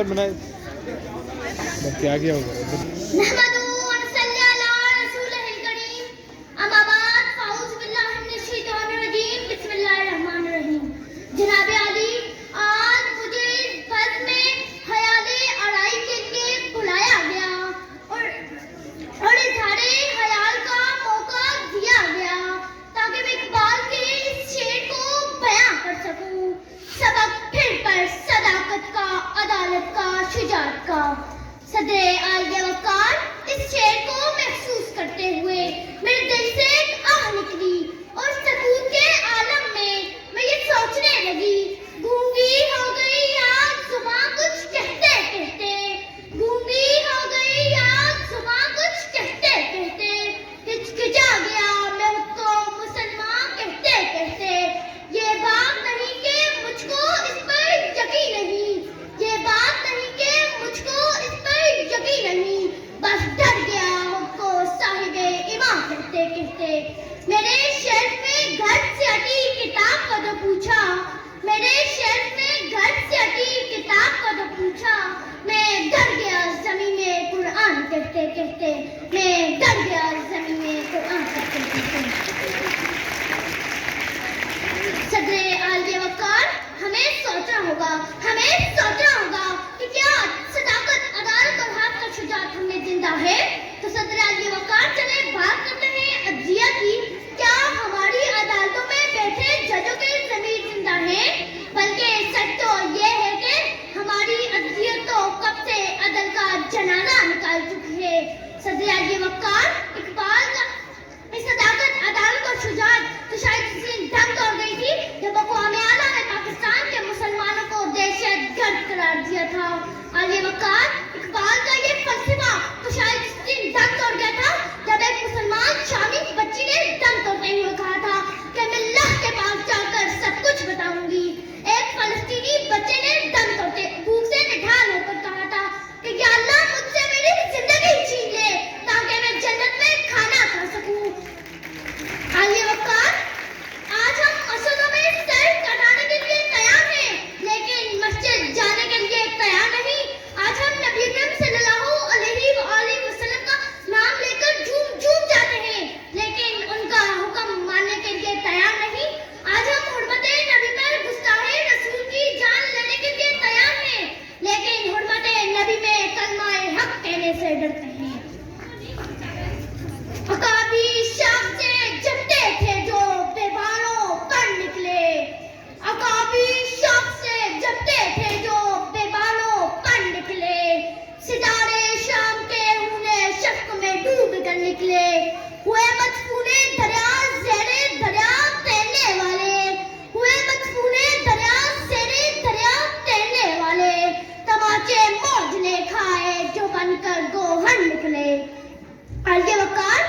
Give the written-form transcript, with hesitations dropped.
बनाए क्या किया होगा जनाब आली, आज मुझे इस बस में ख्याले अड़ाई के लिए बुलाया गया और इज़हारे ख्याल का मौका दिया गया ताकि मैं इकबाल के इस शेर को बयां कर सकूं। सबक फिर पर सदाकत का, अदालत का, शुजाअत का। सदरे आलिया वक़ार इस शेर को महसूस करते हुए मेरे दिल से एक आह निकली और सकून के आलम में मैं ये सोचने लगी, गूंगी हो गई आज जुबां कुछ कहते कहते, गूंगी हो गई आज जुबां कुछ कहते कहते, हिचकिचा गया मैं उसको मुसलमान कहते कहते। ये बात नहीं कि मुझको इस पर यकीन नहीं, ये बात नहीं कि मुझको इस पर यकीन नहीं, बस डर गया मुझको साहिबे इमाम कहते कहते। मेरे शेल्फ में घर से हटी किताब को तो पूछा, मेरे शेल्फ में घर से हटी किताब को तो पूछा, मैं डर गया ज़मीं में कुरान कहते कहते, मैं डर गया ज़मीं में कुरान कहते कहते। सदरे आलिया वक़ार हमें सोचना होगा कि क्या सदाकत, अदालत और हक का शुजाअत हमें जिंदा है। तो सदरे आलिया वक़ार चले बात करते हैं अदलिया की। क्या हमारी अदालतों में बैठे जजों के ज़मीर जिंदा है? बल्कि सच तो ये है कि हमारी अदलियत तो कब से अदल का जनाजा निकाल चुकी है। सदरे आलिया वक़ार इकबाल का इस सदाकत, अदालत और शुजाअत तो शायद किसी दिन दम तोड़ गई थी जब अक़वाम आला ने पाकिस्तान के मुसलमानों को दहशतगर्द करार दिया था। आलिया वक़ार इकबाल का ये फलसफा तो शायद इस दिन दम तोड़ गया था जब एक मुसलमान शामी बच्ची ने दम तोड़ते हुए कहा था कि मैं अल्लाह के पास जाकर सब कुछ बताऊंगी। एक फलस्तीनी बच्चे ने दम तोड़ते भूख से निढाल होकर कहा था कि या अल्लाह मुझसे मेरी जिंदगी छीन ले ताकि मैं जन्नत में खाना खा सकूं। आलिया वक़ार, आज हम मस्जिदों में सर कटाने के लिए तैयार हैं, लेकिन मस्जिद जाने के लिए तैयार नहीं। आज हम नबी अकरम सल्लल्लाहु अलैहि वसल्लम का नाम लेकर झूम झूम जाते हैं, लेकिन उनका हुक्म मानने के लिए तैयार नहीं। आज हम हुर्मत नबी पर गुस्ताखे रसूल की जान लेने के लिए तैयार हैं, लेकिन हुर्मत नबी में कलमाए हक कहने से डरते हैं। अकाबी शाख से जमते थे जो बेबालों पर निकले, अकाबी शाख से जमते थे जो बेबालों पर निकले, सितारे शाम के हुने शफ्क में डूब कर निकले, हुए मदफूने दरिया ज़ेरे दरिया तैरने वाले, हुए मदफूने दरिया ज़ेरे दरिया तैरने वाले, तमाचे मौज ने खाए जो बनकर गोहर निकले। आलिया वक़ार